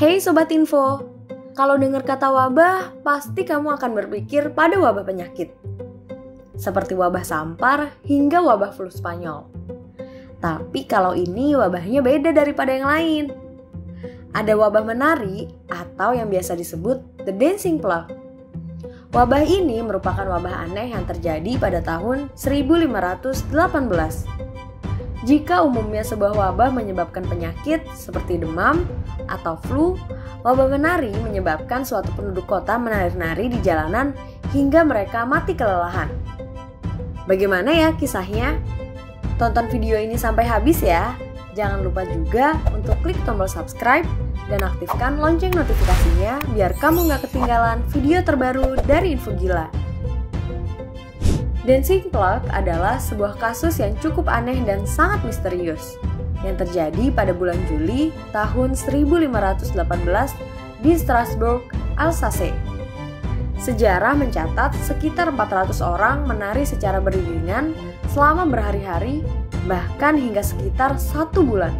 Hey Sobat Info, kalau dengar kata wabah, pasti kamu akan berpikir pada wabah penyakit. Seperti wabah sampar hingga wabah flu Spanyol. Tapi kalau ini wabahnya beda daripada yang lain. Ada wabah menari atau yang biasa disebut The Dancing Plague. Wabah ini merupakan wabah aneh yang terjadi pada tahun 1518. Jika umumnya sebuah wabah menyebabkan penyakit seperti demam atau flu, wabah menari menyebabkan suatu penduduk kota menari-nari di jalanan hingga mereka mati kelelahan. Bagaimana ya kisahnya? Tonton video ini sampai habis ya. Jangan lupa juga untuk klik tombol subscribe dan aktifkan lonceng notifikasinya biar kamu gak ketinggalan video terbaru dari Info Gila. Dancing Plague adalah sebuah kasus yang cukup aneh dan sangat misterius yang terjadi pada bulan Juli tahun 1518 di Strasbourg, Alsace. Sejarah mencatat sekitar 400 orang menari secara beriringan selama berhari-hari, bahkan hingga sekitar 1 bulan,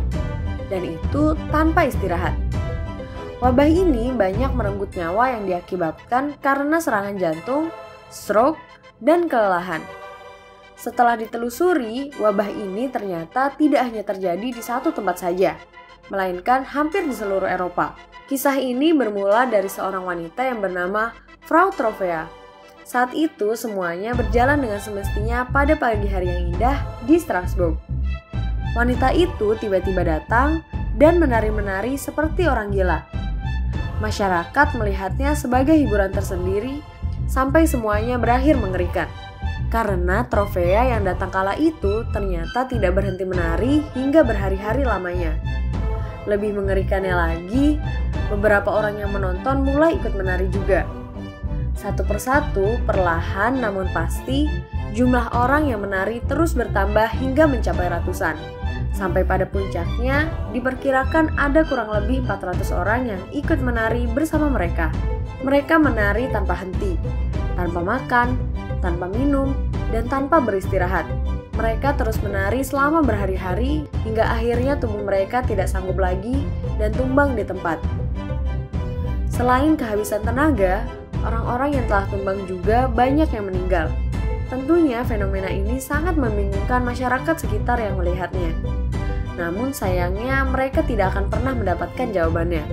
dan itu tanpa istirahat. Wabah ini banyak merenggut nyawa yang diakibatkan karena serangan jantung, stroke, dan kelelahan. Setelah ditelusuri, wabah ini ternyata tidak hanya terjadi di satu tempat saja, melainkan hampir di seluruh Eropa. Kisah ini bermula dari seorang wanita yang bernama Frau Trovea. Saat itu semuanya berjalan dengan semestinya pada pagi hari yang indah di Strasbourg. Wanita itu tiba-tiba datang dan menari-menari seperti orang gila. Masyarakat melihatnya sebagai hiburan tersendiri sampai semuanya berakhir mengerikan. Karena Trovea yang datang kala itu ternyata tidak berhenti menari hingga berhari-hari lamanya. Lebih mengerikannya lagi, beberapa orang yang menonton mulai ikut menari juga. Satu persatu, perlahan namun pasti, jumlah orang yang menari terus bertambah hingga mencapai ratusan. Sampai pada puncaknya, diperkirakan ada kurang lebih 400 orang yang ikut menari bersama mereka. Mereka menari tanpa henti, tanpa makan, tanpa minum, dan tanpa beristirahat. Mereka terus menari selama berhari-hari hingga akhirnya tubuh mereka tidak sanggup lagi dan tumbang di tempat. Selain kehabisan tenaga, orang-orang yang telah tumbang juga banyak yang meninggal. Tentunya fenomena ini sangat membingungkan masyarakat sekitar yang melihatnya. Namun sayangnya mereka tidak akan pernah mendapatkan jawabannya.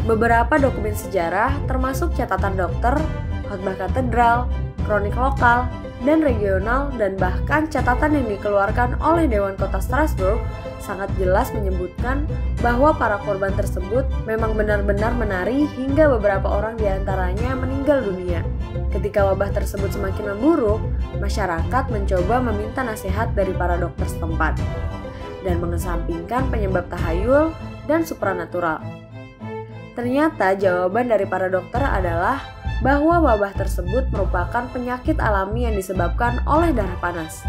Beberapa dokumen sejarah termasuk catatan dokter, khotbah katedral, kronik lokal dan regional, dan bahkan catatan yang dikeluarkan oleh Dewan Kota Strasbourg sangat jelas menyebutkan bahwa para korban tersebut memang benar-benar menari hingga beberapa orang diantaranya meninggal dunia. Ketika wabah tersebut semakin memburuk, masyarakat mencoba meminta nasihat dari para dokter setempat dan mengesampingkan penyebab tahayul dan supranatural. Ternyata jawaban dari para dokter adalah bahwa wabah tersebut merupakan penyakit alami yang disebabkan oleh darah panas.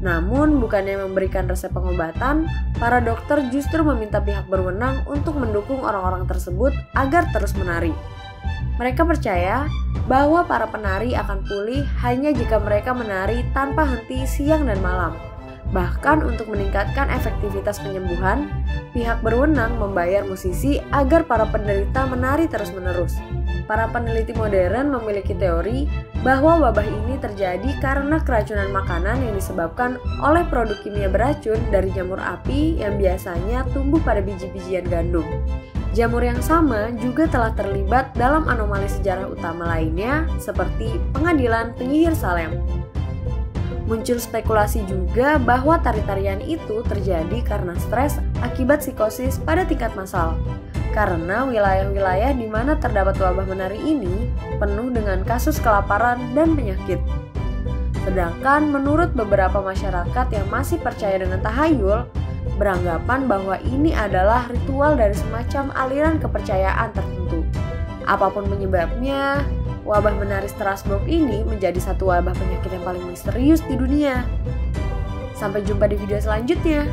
Namun bukannya memberikan resep pengobatan, para dokter justru meminta pihak berwenang untuk mendukung orang-orang tersebut agar terus menari. Mereka percaya bahwa para penari akan pulih hanya jika mereka menari tanpa henti siang dan malam. Bahkan untuk meningkatkan efektivitas penyembuhan, pihak berwenang membayar musisi agar para penderita menari terus-menerus. Para peneliti modern memiliki teori bahwa wabah ini terjadi karena keracunan makanan yang disebabkan oleh produk kimia beracun dari jamur api yang biasanya tumbuh pada biji-bijian gandum. Jamur yang sama juga telah terlibat dalam anomali sejarah utama lainnya seperti pengadilan penyihir Salem. Muncul spekulasi juga bahwa tari-tarian itu terjadi karena stres akibat psikosis pada tingkat massal. Karena wilayah-wilayah di mana terdapat wabah menari ini penuh dengan kasus kelaparan dan penyakit. Sedangkan menurut beberapa masyarakat yang masih percaya dengan tahayul, beranggapan bahwa ini adalah ritual dari semacam aliran kepercayaan tertentu. Apapun penyebabnya, wabah menari Strasbourg ini menjadi satu wabah penyakit yang paling misterius di dunia. Sampai jumpa di video selanjutnya.